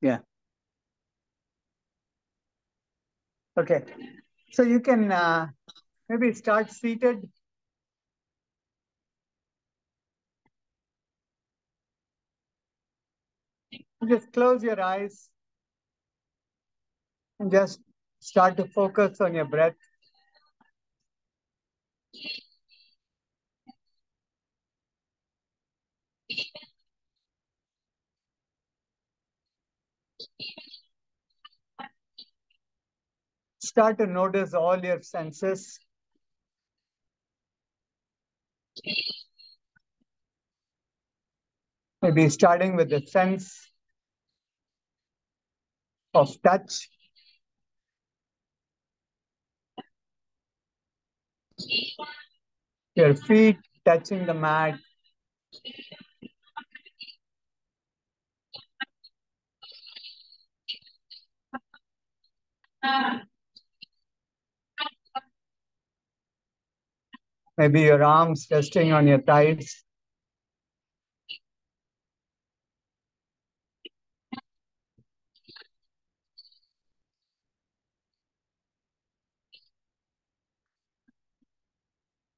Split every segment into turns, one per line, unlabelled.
Yeah. Okay. So you can maybe start seated. Just close your eyes and just start to focus on your breath. Start to notice all your senses. Maybe starting with the sense of touch. Your feet touching the mat. Maybe your arms resting on your thighs.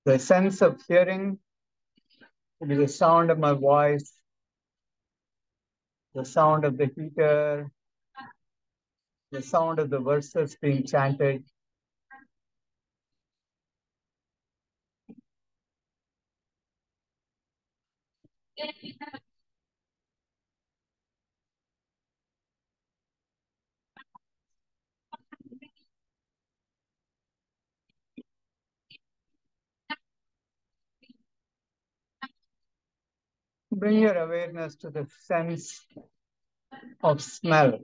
The sense of hearing, maybe the sound of my voice, the sound of the heater, the sound of the verses being chanted. Bring your awareness to the sense of smell.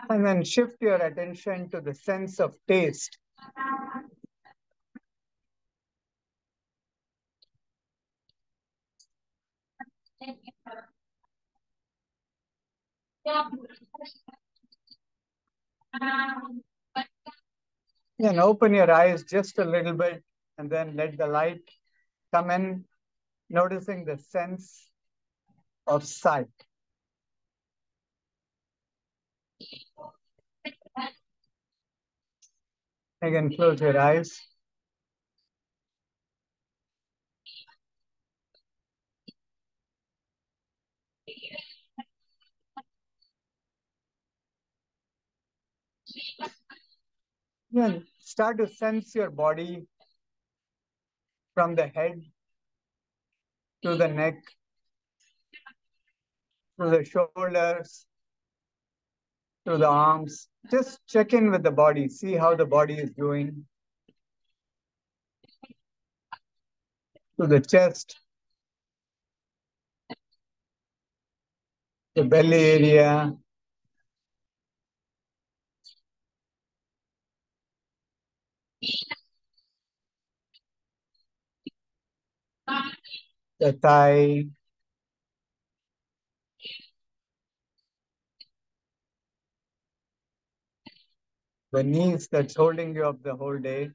And then shift your attention to the sense of taste. And open your eyes just a little bit and then let the light come in, noticing the sense of sight. Again, close your eyes. Then start to sense your body from the head to the neck, to the shoulders, to the arms. Just check in with the body, see how the body is doing. To the chest, the belly area, the thigh, the knees that's holding you up the whole day.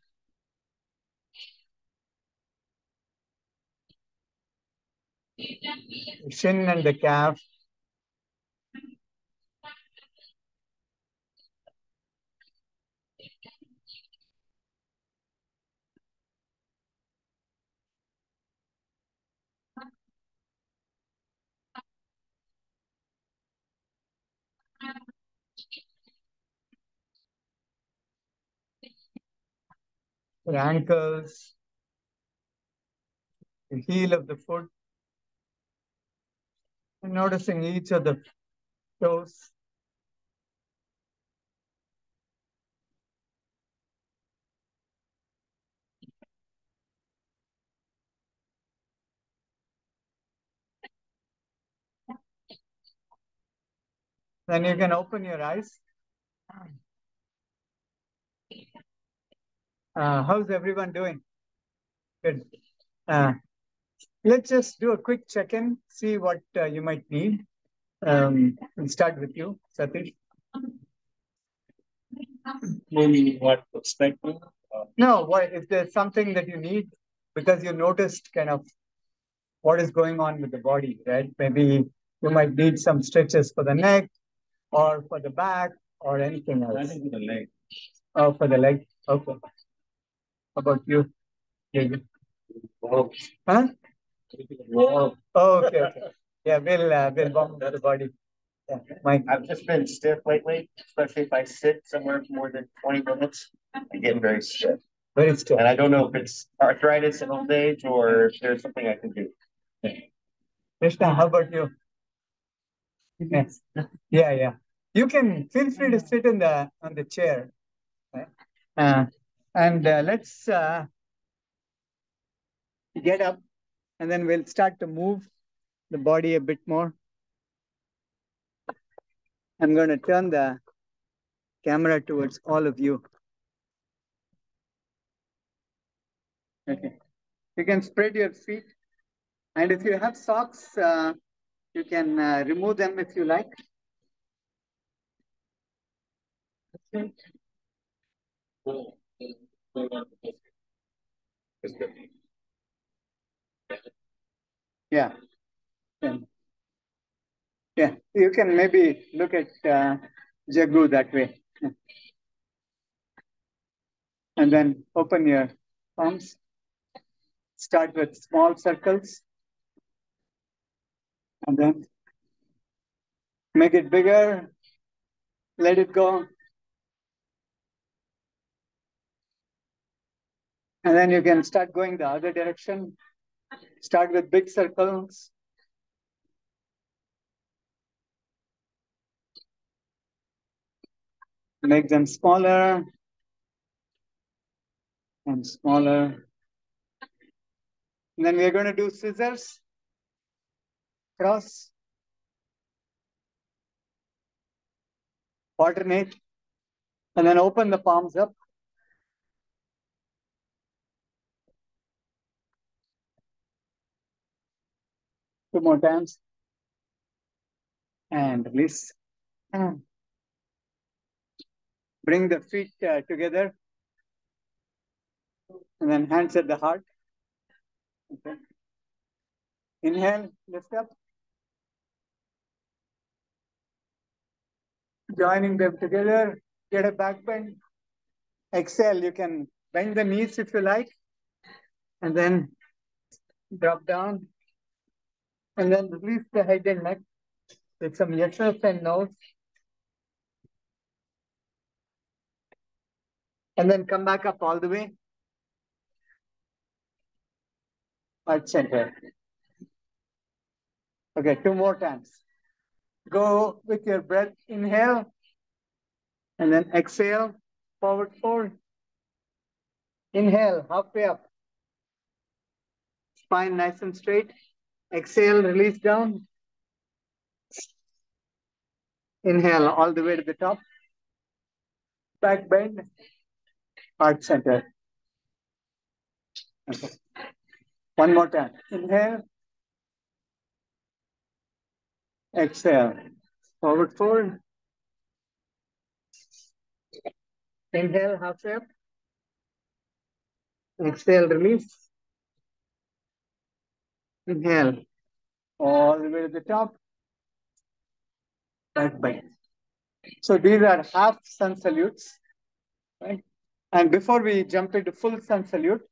The shin and the calf. The ankles, the heel of the foot, and noticing each of the toes. Then you can open your eyes. How's everyone doing? Good. Let's just do a quick check-in, see what you might need. We'll start with you, Satish. Maybe what perspective? No, what if there's something that you need because you noticed kind of what is going on with the body, right? Maybe you might need some stretches for the neck or for the back or anything else. I think for the leg. Oh, for the leg. Okay. How about you? Yeah. Huh? Whoa. Oh, okay, okay. Yeah, we'll warm up the body. Yeah, Mike. I've just been stiff lately, especially if I sit somewhere for more than 20 minutes. I get very stiff. Very stiff. And I don't know if it's arthritis in old age or if there's something I can do. Krishna, how about you? Yes. Yeah, yeah. You can feel free to sit in the on the chair. Right? And let's get up, and then we'll start to move the body a bit more. I'm going to turn the camera towards all of you. Okay. You can spread your feet. And if you have socks, you can remove them if you like. Yeah. Yeah. You can maybe look at Jagu that way. And then open your palms. Start with small circles. And then make it bigger. Let it go. And then you can start going the other direction. Start with big circles. Make them smaller and smaller. And then we're going to do scissors, cross, alternate, and then open the palms up. Two more times. And release. Bring the feet together. And then hands at the heart. Okay. Inhale, lift up. Joining them together, get a back bend. Exhale, you can bend the knees if you like. And then drop down. And then release the head and neck with some yeses and nos. And then come back up all the way. Heart center. Okay, two more times. Go with your breath. Inhale. And then exhale. Forward fold. Inhale, halfway up. Spine nice and straight. Exhale, release down. Inhale all the way to the top. Back bend. Heart center. Okay. One more time. Inhale. Exhale. Forward fold. Inhale, halfway up. Exhale, release. Inhale. All the way to the top. Back bend. So these are half sun salutes. Right? And before we jump into full sun salute,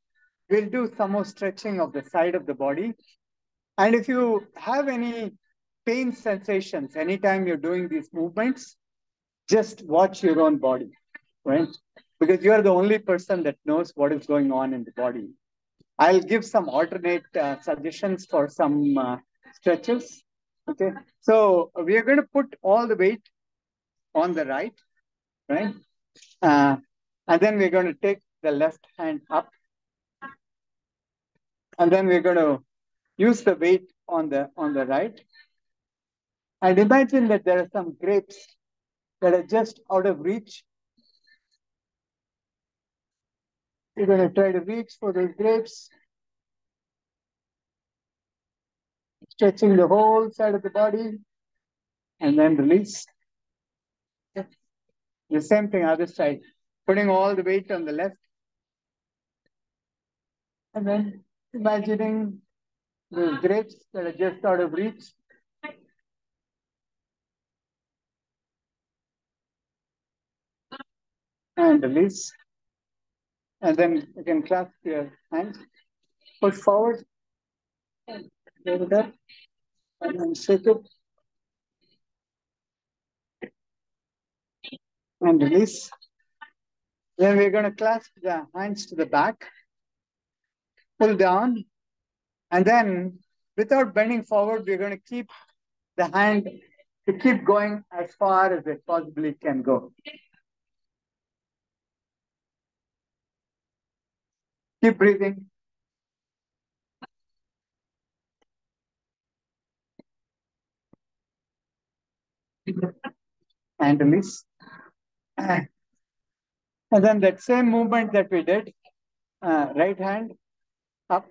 we'll do some more stretching of the side of the body. And if you have any pain sensations anytime you're doing these movements, just watch your own body, right? Because you're the only person that knows what is going on in the body. I'll give some alternate suggestions for some stretches. Okay, so we are going to put all the weight on the right, right? And then we're going to take the left hand up. And then we're going to use the weight on the right. And imagine that there are some grapes that are just out of reach. You're going to try to reach for those grapes, stretching the whole side of the body, and then release. The same thing, other side. Putting all the weight on the left. And then imagining the grapes that are just out of reach. And release. And then you can clasp your hands. Push forward. Hold it up. And then shake it. And release. Then we're going to clasp the hands to the back. Pull down. And then without bending forward, we're going to keep the hand to keep going as far as it possibly can go. Keep breathing. And release. And then that same movement that we did, right hand up,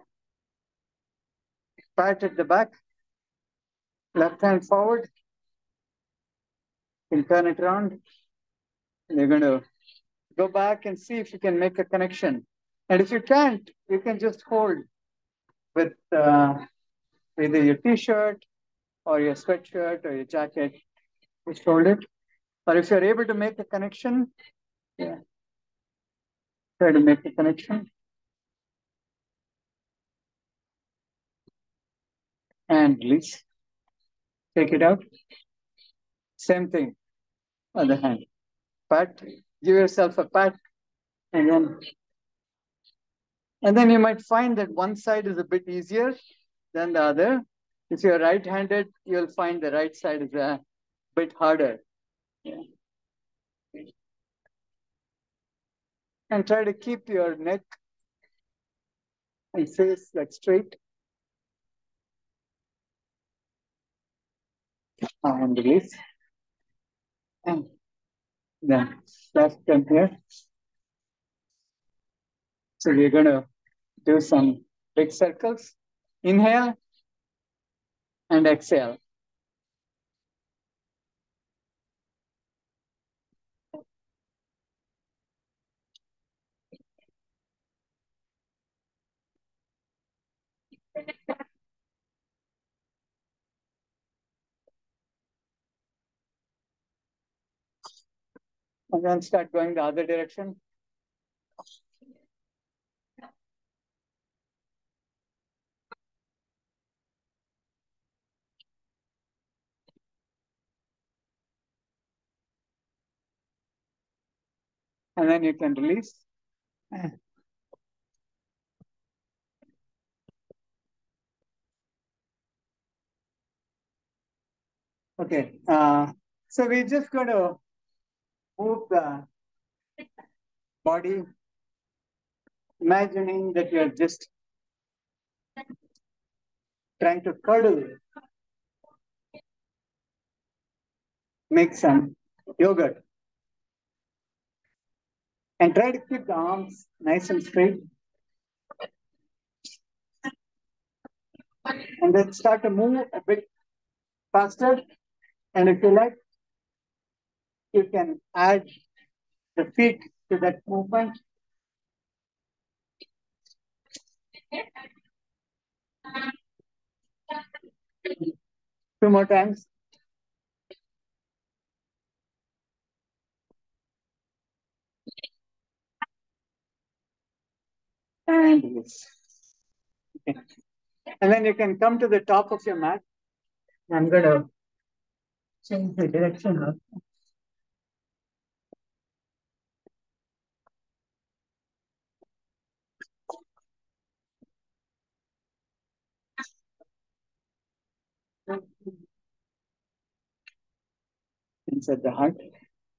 pat at the back, left hand forward, and turn it around. And you're going to go back and see if you can make a connection. And if you can't, you can just hold with either your t-shirt or your sweatshirt or your jacket. Just hold it. Or if you're able to make a connection, yeah, try to make a connection. And release. Take it out. Same thing. Other hand. Pat. Give yourself a pat. And then you might find that one side is a bit easier than the other. If you're right-handed, you'll find the right side is a bit harder. Yeah. And try to keep your neck and face like straight. And release. And then left them here. So we're going to do some big circles. Inhale and exhale. And then start going the other direction. And then you can release. Okay. So we're just going to move the body, imagining that you're just trying to cuddle, make some yogurt. And try to keep the arms nice and straight. And then start to move a bit faster. And if you like, you can add the feet to that movement. Two more times. And release. Okay. And then you can come to the top of your mat. I'm going to change the direction now. Inside the heart.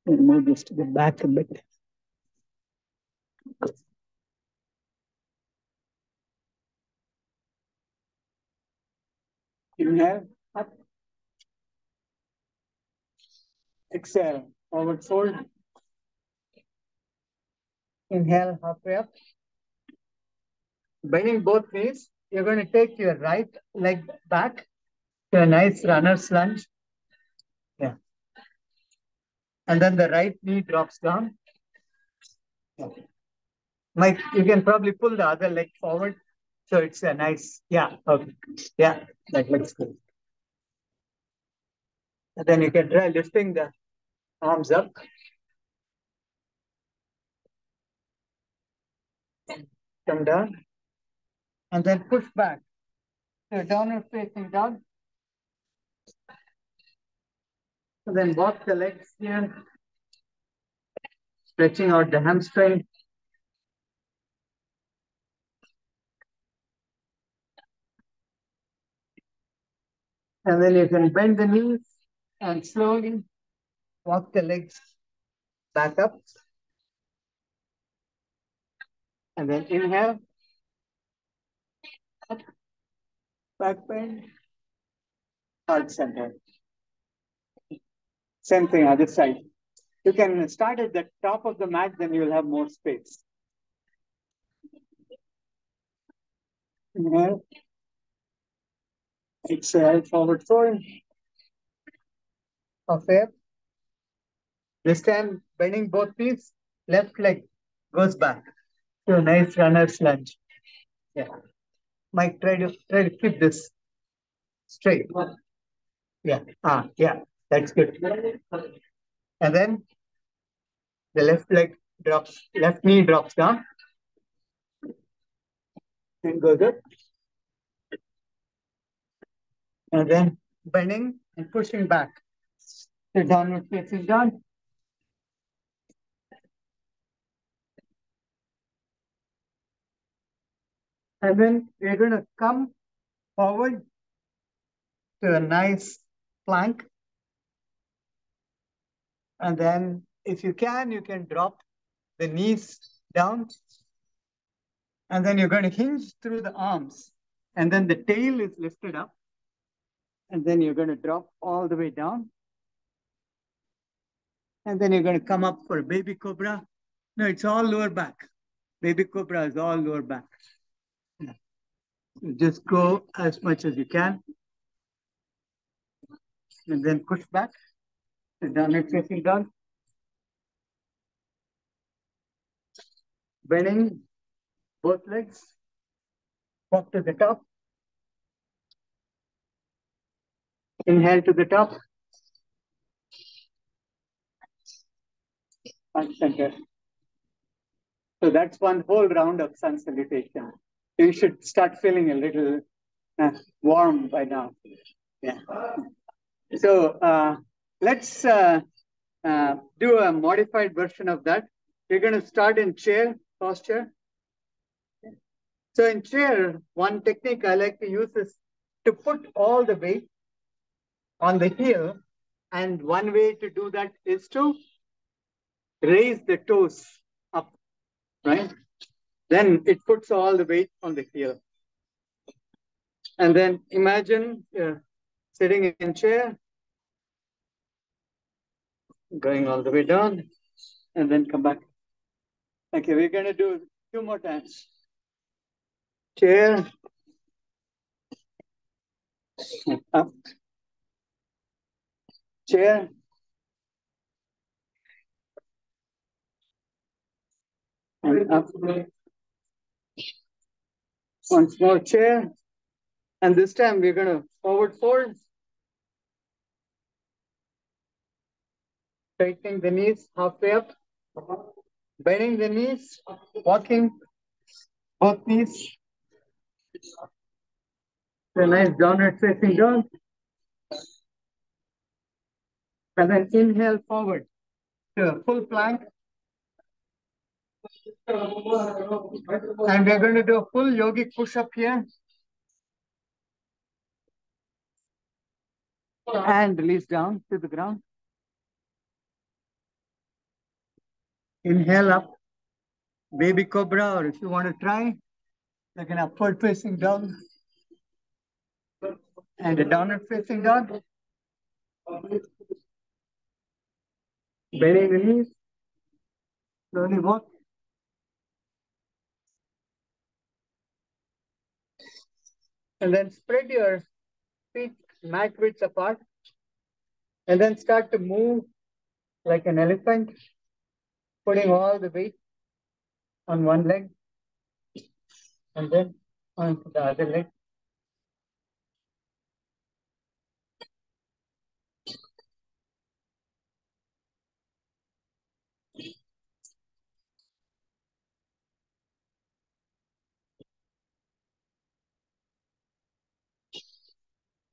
And move this to the back a bit. Inhale, up. Exhale, forward fold. Inhale, halfway up. Bending both knees, you're going to take your right leg back to a nice runner's lunge. Yeah. And then the right knee drops down. Mike, you can probably pull the other leg forward. So it's a nice, yeah, okay. Yeah, that looks good. And then you can try lifting the arms up. Come down. And then push back. So downward facing dog. And then walk the legs here, stretching out the hamstring. And then you can bend the knees and slowly walk the legs back up. And then inhale, up, back bend, heart center. Same thing, other side. You can start at the top of the mat, then you'll have more space. Inhale, exhale, forward fold. Half up. This time, bending both knees, left leg goes back. So nice runner's lunge. Yeah. Mike, try to keep this straight. Yeah. Yeah. That's good. And then the left leg drops, left knee drops down. Then goes up. And then bending and pushing back. The downward facing dog. And then we're going to come forward to a nice plank. And then if you can drop the knees down. And then you're going to hinge through the arms. And then the tail is lifted up. And then you're going to drop all the way down. And then you're going to come up for a baby cobra. No, it's all lower back. Baby cobra is all lower back. You just go as much as you can. And then push back. Sit down and facing down. Bending both legs. Walk to the top. Inhale to the top. Sun center. So that's one whole round of sun salutation. You should start feeling a little warm by now. Yeah. So let's do a modified version of that. We're going to start in chair posture. So in chair, one technique I like to use is to put all the weight on the heel. And one way to do that is to raise the toes up, right? Then it puts all the weight on the heel. And then imagine sitting in chair, going all the way down, and then come back. Okay, we're going to do 2 more times. Chair, up, chair, and up. Once more, chair. And this time we're going to forward fold. Straightening the knees halfway up. Bending the knees, walking both knees. A nice downward facing dog. And then inhale forward to a full plank. And we're going to do a full yogic push-up here. And release down to the ground. Inhale up, baby cobra, or if you want to try, like an upward facing dog. And a downward facing dog. Bending the knees. Slowly walk. And then spread your feet mat width apart. And then start to move like an elephant, putting all the weight on one leg and then onto the other leg.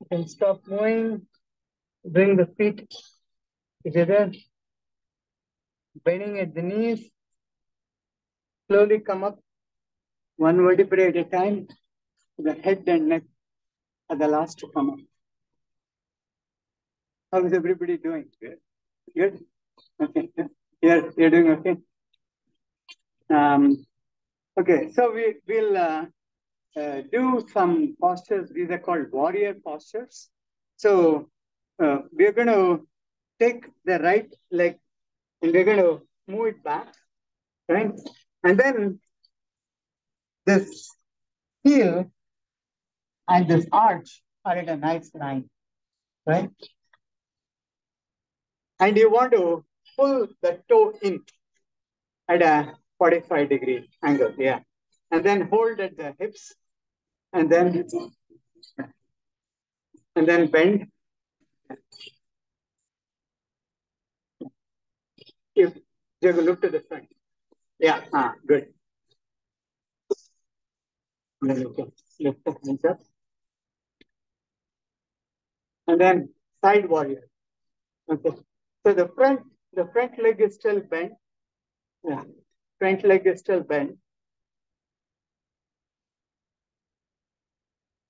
You can stop moving, bring the feet together, bending at the knees, slowly come up one vertebrae at a time, the head and neck are the last to come up. How is everybody doing? Good? Good? Okay. You're doing okay? Okay, so we'll do some postures. These are called warrior postures. So we're going to take the right leg and we're going to move it back, right? And then this heel and this arch are at a nice line, right? And you want to pull the toe in at a 45-degree angle, yeah. And then hold at the hips and then bend. If you look to the front. Yeah, good. And then you can lift the hands up. And then side warrior. Okay. So the front leg is still bent. Yeah. Front leg is still bent.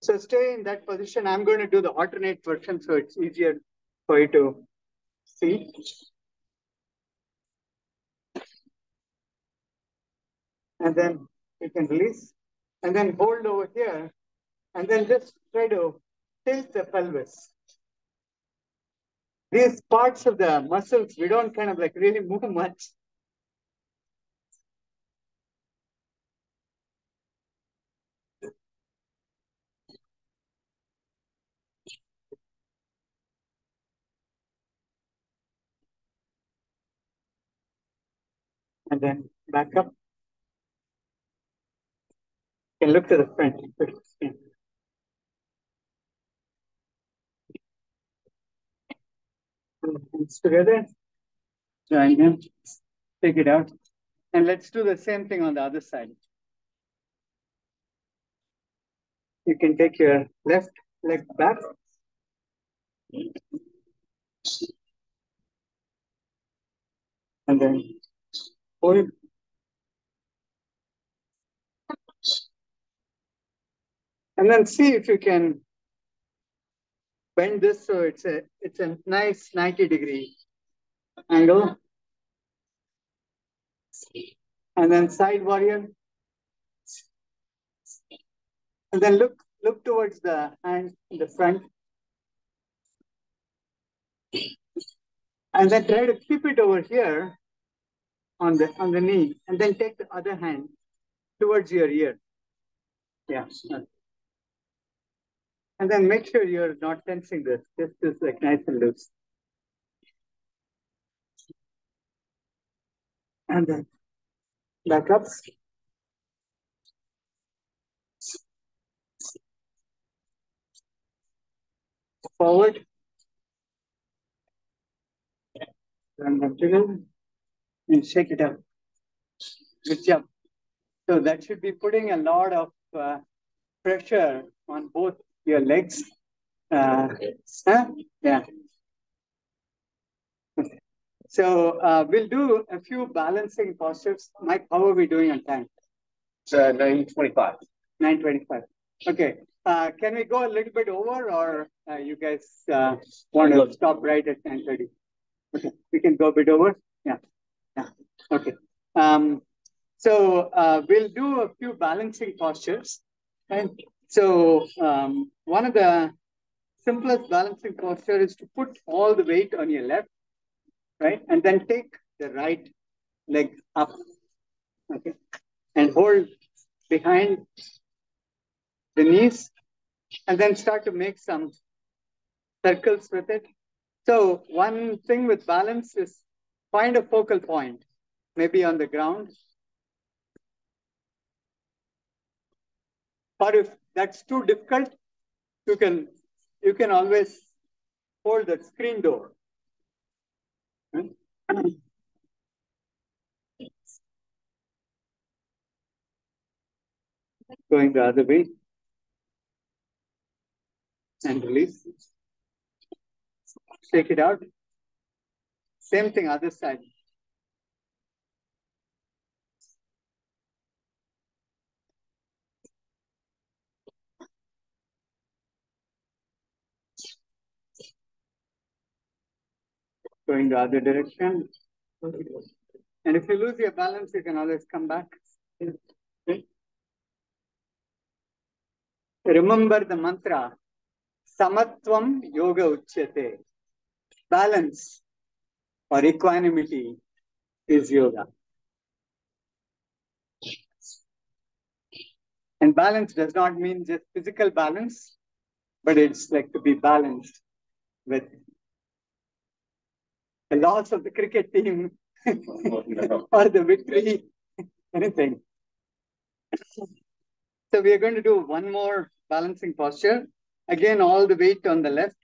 So stay in that position. I'm going to do the alternate version so it's easier for you to see. And then you can release. And then hold over here. And then just try to tilt the pelvis. These parts of the muscles, we don't kind of like really move much. And then back up. You can look to the front. Hands together. Join them. Take it out. And let's do the same thing on the other side. You can take your left leg back. And then hold. And then see if you can bend this so it's a nice 90-degree angle. And then side warrior. And then look towards the hand in the front. And then try to keep it over here on the knee. And then take the other hand towards your ear. Yeah. And then make sure you're not tensing this. This is like nice and loose. And then back up. Forward. And then together. And shake it up. Good job. So that should be putting a lot of pressure on both your legs. Yeah. So we'll do a few balancing postures. Mike, how are we doing on time?
It's 9:25.
9:25. Okay. Can we go a little bit over, or you guys want to stop right at 10:30? Okay, we can go a bit over. Yeah. Okay. So we'll do a few balancing postures. And so one of the simplest balancing posture is to put all the weight on your left, right? And then take the right leg up, okay? And hold behind the knees and then start to make some circles with it. So one thing with balance is find a focal point, maybe on the ground. Or if that's too difficult, you can always hold the screen door. Going the other way and release. Take it out. Same thing, other side. Going the other direction. And if you lose your balance, you can always come back. Okay. Remember the mantra, Samatvam Yoga Uchyate. Balance or equanimity is yoga. And balance does not mean just physical balance, but it's like to be balanced with the loss of the cricket team or the victory, anything. So we are going to do one more balancing posture. Again, all the weight on the left.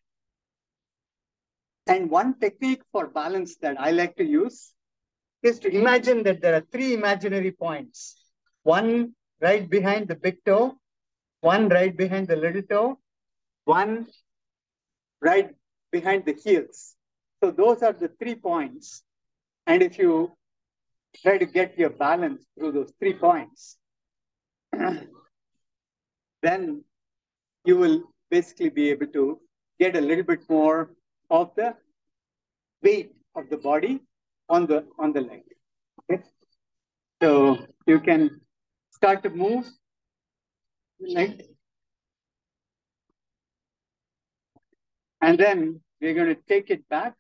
And one technique for balance that I like to use is to imagine that there are three imaginary points. One right behind the big toe, one right behind the little toe, one right behind the heels. So those are the 3 points. And if you try to get your balance through those 3 points, then you will basically be able to get a little bit more of the weight of the body on the leg. Okay? So you can start to move the leg. And then we're going to take it back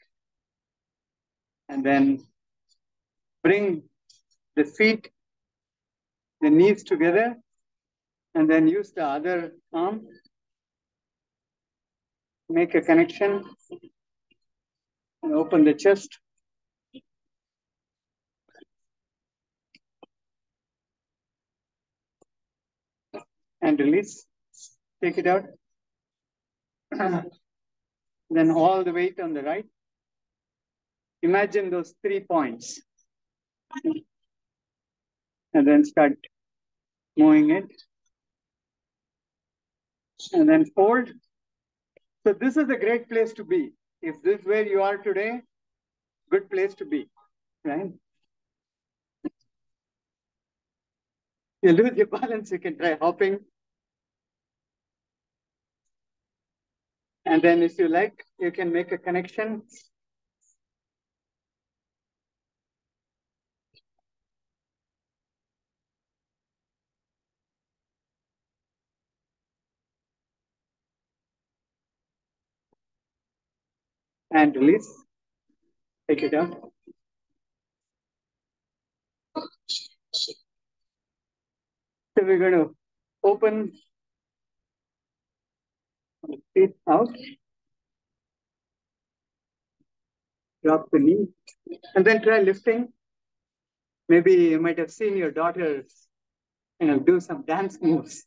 and then bring the feet, the knees together, and then use the other arm. Make a connection and open the chest. And release. Take it out. Then all the weight on the right. Imagine those 3 points. And then start moving it. And then fold. So this is a great place to be. If this is where you are today, good place to be, right? You lose your balance, you can try hopping. And then if you like, you can make a connection. And release. Take it out. So we're going to open the feet out. Drop the knee. And then try lifting. Maybe you might have seen your daughters, do some dance moves.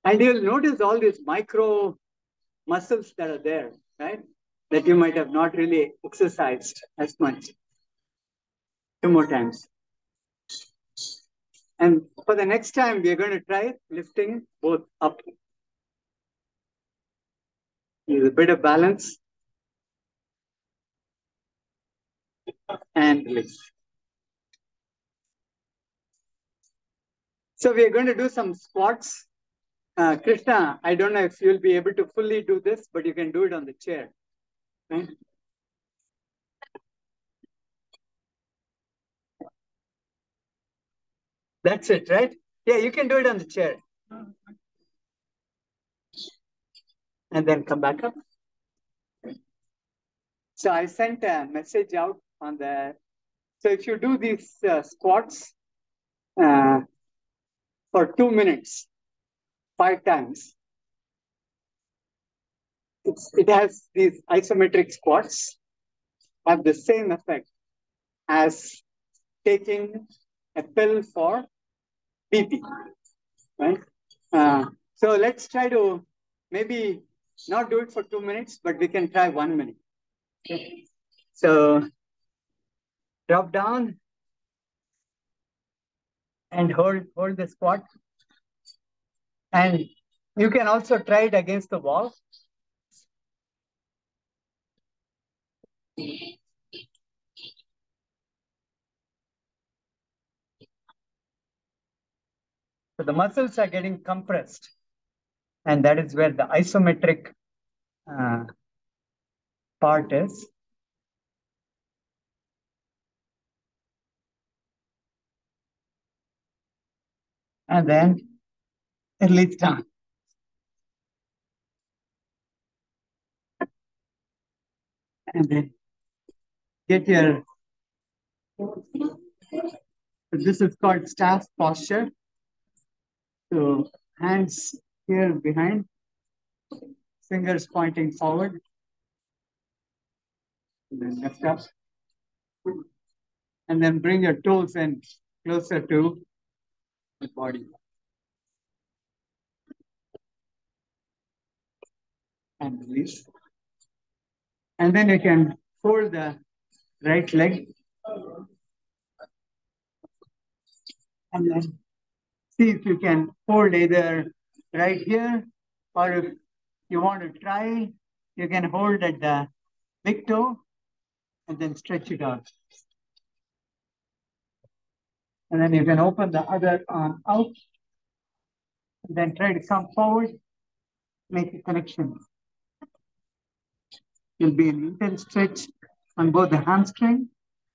And you'll notice all these micro muscles that are there, right? That you might have not really exercised as much. 2 more times. And for the next time, we're going to try lifting both up. Use a bit of balance. And release. So we are going to do some squats. Krishna, I don't know if you'll be able to fully do this, but you can do it on the chair. Right? That's it, right? Yeah, you can do it on the chair. And then come back up. So I sent a message out on the. So if you do these squats for 2 minutes, 5 times, it has these isometric squats. have the same effect as taking a pill for BP, right? So let's try to maybe not do it for 2 minutes, but we can try 1 minute. Okay. So drop down and hold the squat. And you can also try it against the wall. So the muscles are getting compressed. And that is where the isometric part is. And then it leads down. And then get your, this is called staff posture. So hands here behind, fingers pointing forward. And then lift up. And then bring your toes in closer to the body. And release. And then you can fold the right leg. And then see if you can hold either right here, or if you want to try, you can hold at the big toe and then stretch it out. And then you can open the other arm out and then try to come forward, make a connection. You'll be an intense stretch on both the hamstring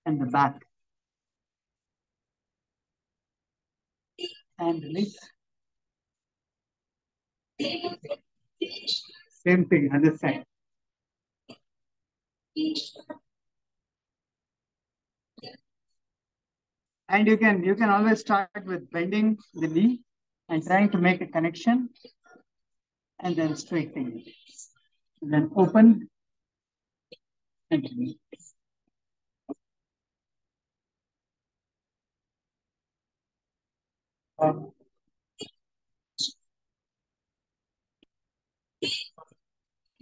and the back. And release. Same thing, other side. And you can always start with bending the knee and trying to make a connection, and then straightening it. And then open and release.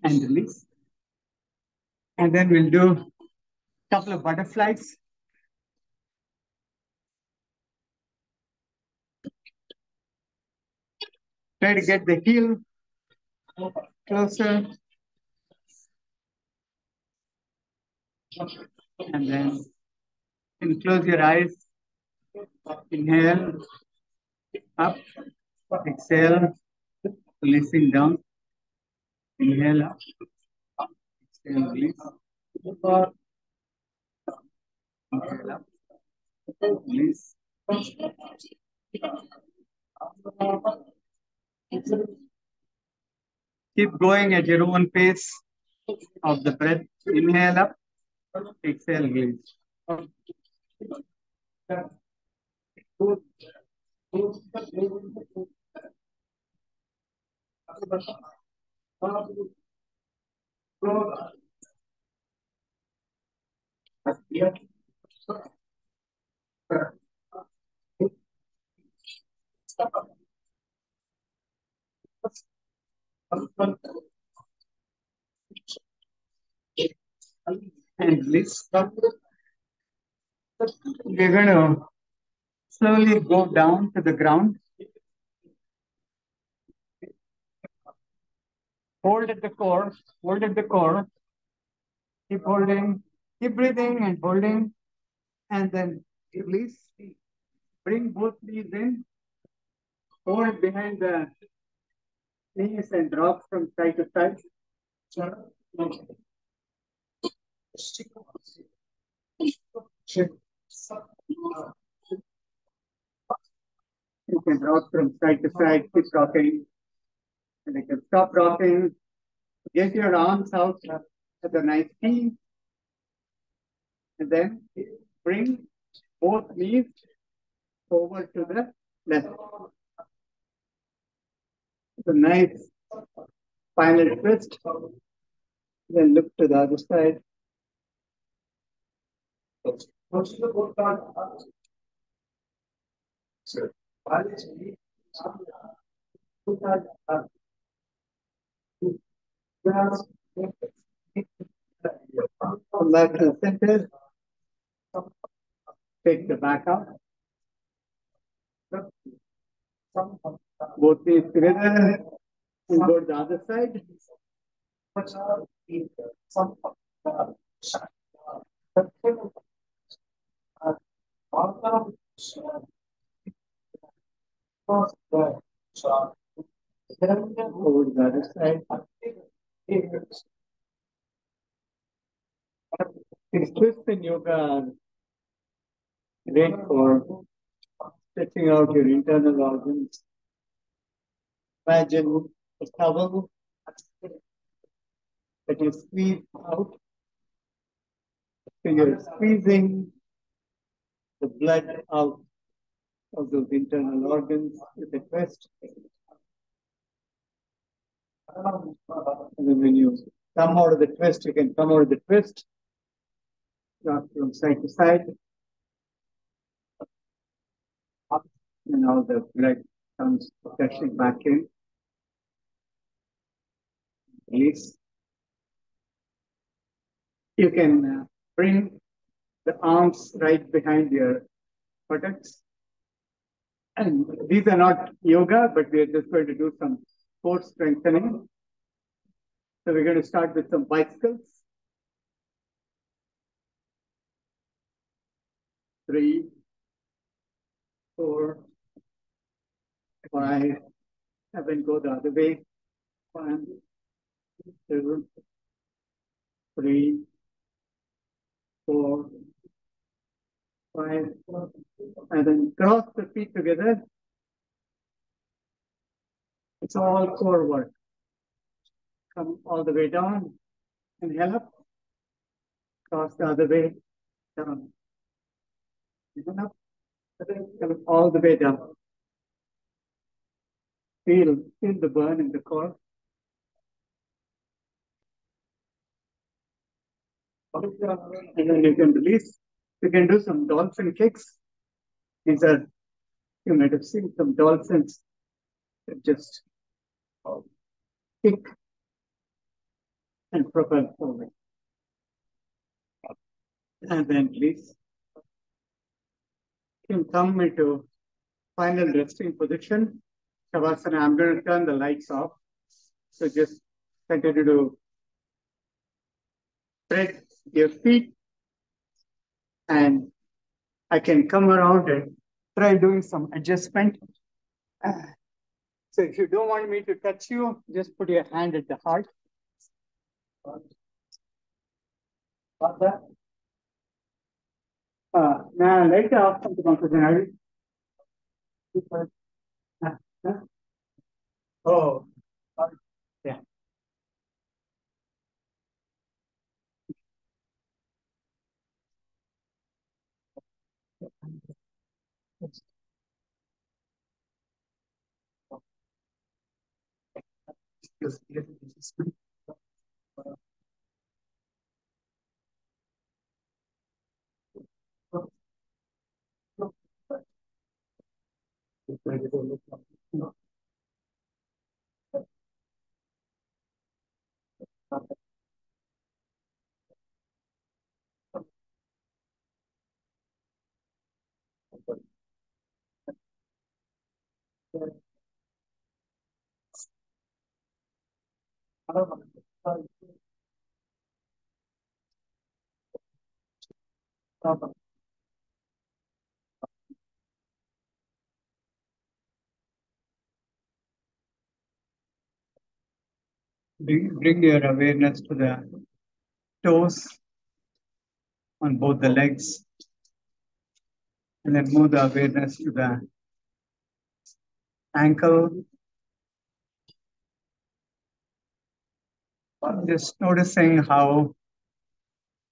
And release. And then we'll do a couple of butterflies. Try to get the heel closer. And then you can close your eyes. Inhale, up, exhale, releasing down. Inhale up, exhale, release. Inhale up, release. Keep going at your own pace of the breath. Inhale up, exhale, release. And release. We're going to slowly go down to the ground. Hold at the core, hold at the core. Keep holding, keep breathing and holding. And then release. Bring both knees in. Hold behind the knees and drop from side to side. You can rock from side to side, keep rocking. And you can stop rocking. Get your arms out at a nice T. And then bring both knees over to the left. It's a nice final twist. Then look to the other side. Come back to the center. Take the back out. Both knees together. And go to the other side. Over to the other side. These twists in yoga are great for stretching out your internal organs. Imagine a towel that you squeeze out. So you're squeezing the blood out of those internal organs with a twist. And then when you come out of the twist, you can come out of the twist, rock from side to side. And now the blood comes rushing back in. Release. You can bring the arms right behind your buttocks. And these are not yoga, but we're just going to do some core strengthening. So we're going to start with some bicycles. 3, 4, 5, and then go the other way. 1, 2, 3, 4, 5, and then cross the feet together. It's all core work. Come all the way down, inhale up, cross the other way, down. Inhale up, come all the way down. Feel the burn in the core. And then you can release. You can do some dolphin kicks. These are, you might have seen some dolphins that just kick and propel forward. And then release. You can come into final resting position. Shavasana, I'm going to turn the lights off. So just continue to spread your feet. And I can come around and try doing some adjustment. So if you don't want me to touch you, just put your hand at the heart. Now, later after the concentration, oh, yeah. Bring your awareness to the toes on both the legs, and then move the awareness to the ankle. Just noticing how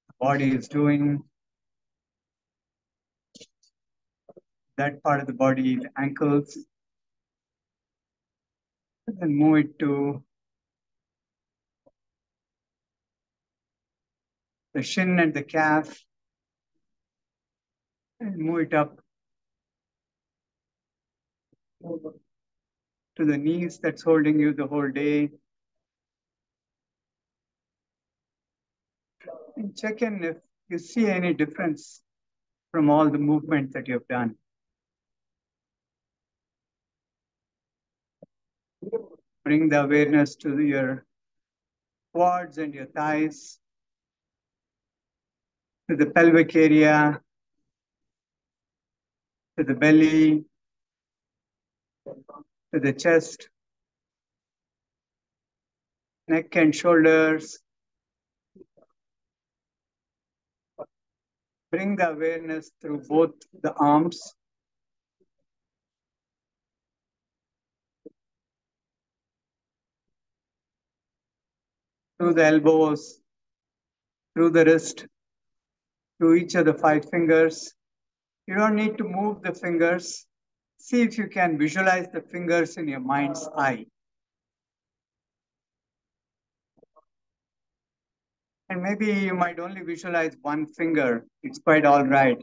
the body is doing. That part of the body, the ankles, and then move it to the shin and the calf. and move it up to the knees that's holding you the whole day. And check in if you see any difference from all the movement that you've done. Bring the awareness to your quads and your thighs, to the pelvic area, to the belly, to the chest, neck and shoulders. Bring the awareness through both the arms, through the elbows, through the wrist, through each of the 5 fingers. You don't need to move the fingers. See if you can visualize the fingers in your mind's eye. And maybe you might only visualize one finger. It's quite all right.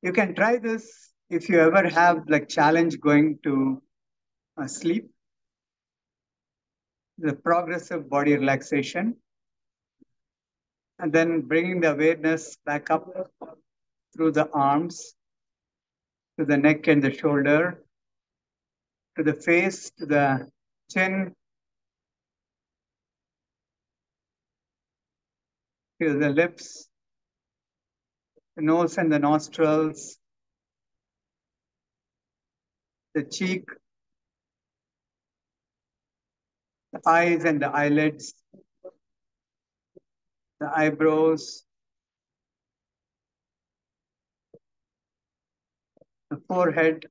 You can try this if you ever have like challenge going to sleep, the progressive body relaxation, and then bringing the awareness back up through the arms, to the neck and the shoulder, to the face, to the chin, to the lips, the nose and the nostrils, the cheek, the eyes and the eyelids, the eyebrows, the forehead,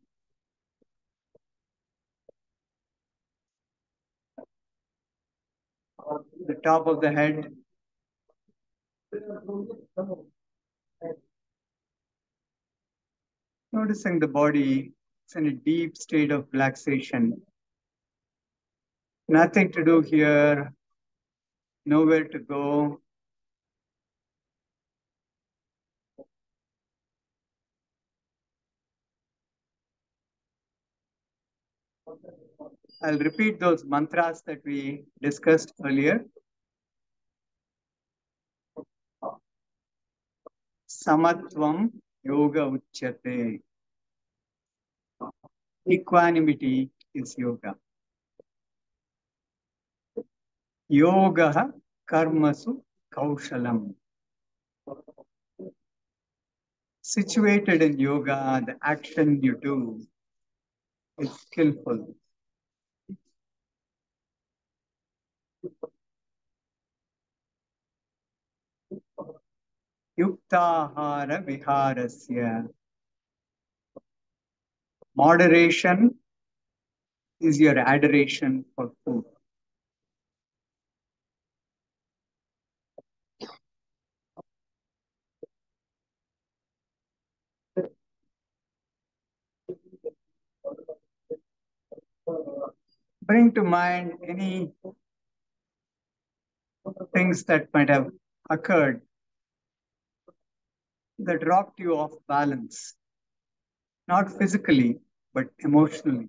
the top of the head. Noticing the body is in a deep state of relaxation. Nothing to do here, nowhere to go. I'll repeat those mantras that we discussed earlier. Samatvam yoga uchyate. Equanimity is yoga. Yoga karmasu kaushalam. Situated in yoga, the action you do is skillful. Yuktahara viharasya. Moderation is your adoration for food. Bring to mind any things that might have occurred that rocked you off balance, not physically, but emotionally.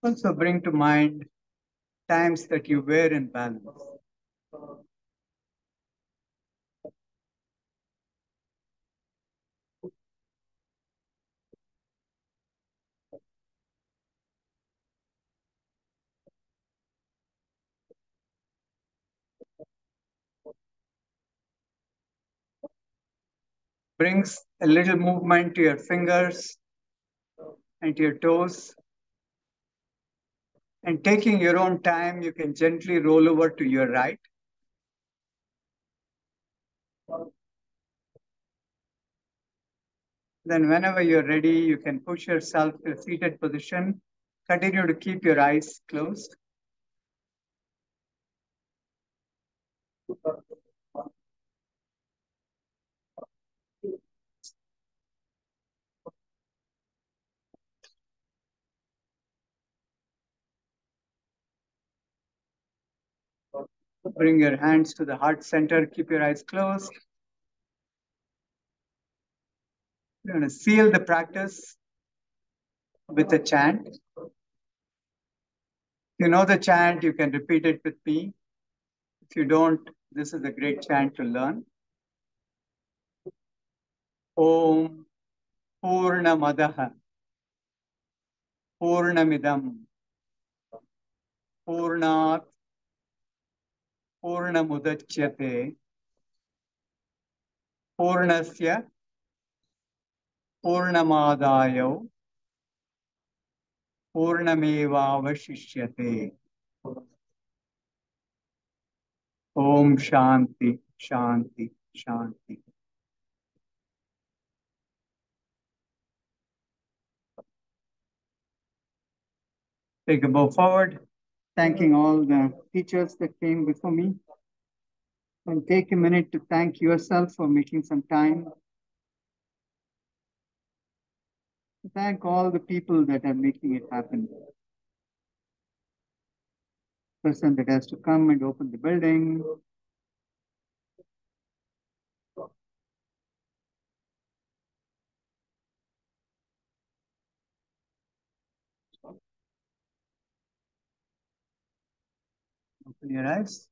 Also bring to mind times that you were in balance. Brings a little movement to your fingers and to your toes. And taking your own time, you can gently roll over to your right. Then whenever you're ready, you can push yourself to a seated position. Continue to keep your eyes closed. Bring your hands to the heart center. Keep your eyes closed. You're going to seal the practice with a chant. If you know the chant, you can repeat it with me. If you don't, this is a great chant to learn. Om Purnamadaha Purnamidam Purnat Purnamudachyate Purnasya Purnamadayo Purnamevavashishyate. Om Shanti, Shanti, Shanti. Take a bow forward, thanking all the teachers that came before me. And take a minute to thank yourself for making some time. Thank all the people that are making it happen. Person that has to come and open the building. Open your eyes.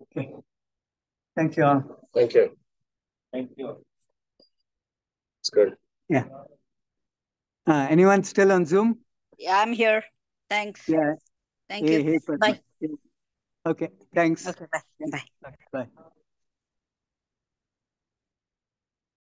Okay. Thank you all.
Thank you.
Thank you.
It's good.
Yeah. Anyone still on Zoom?
Yeah, I'm here. Thanks.
Yeah.
Thank you.
Hey,
Bye.
Okay. Thanks.
Okay, bye. Bye.
Bye.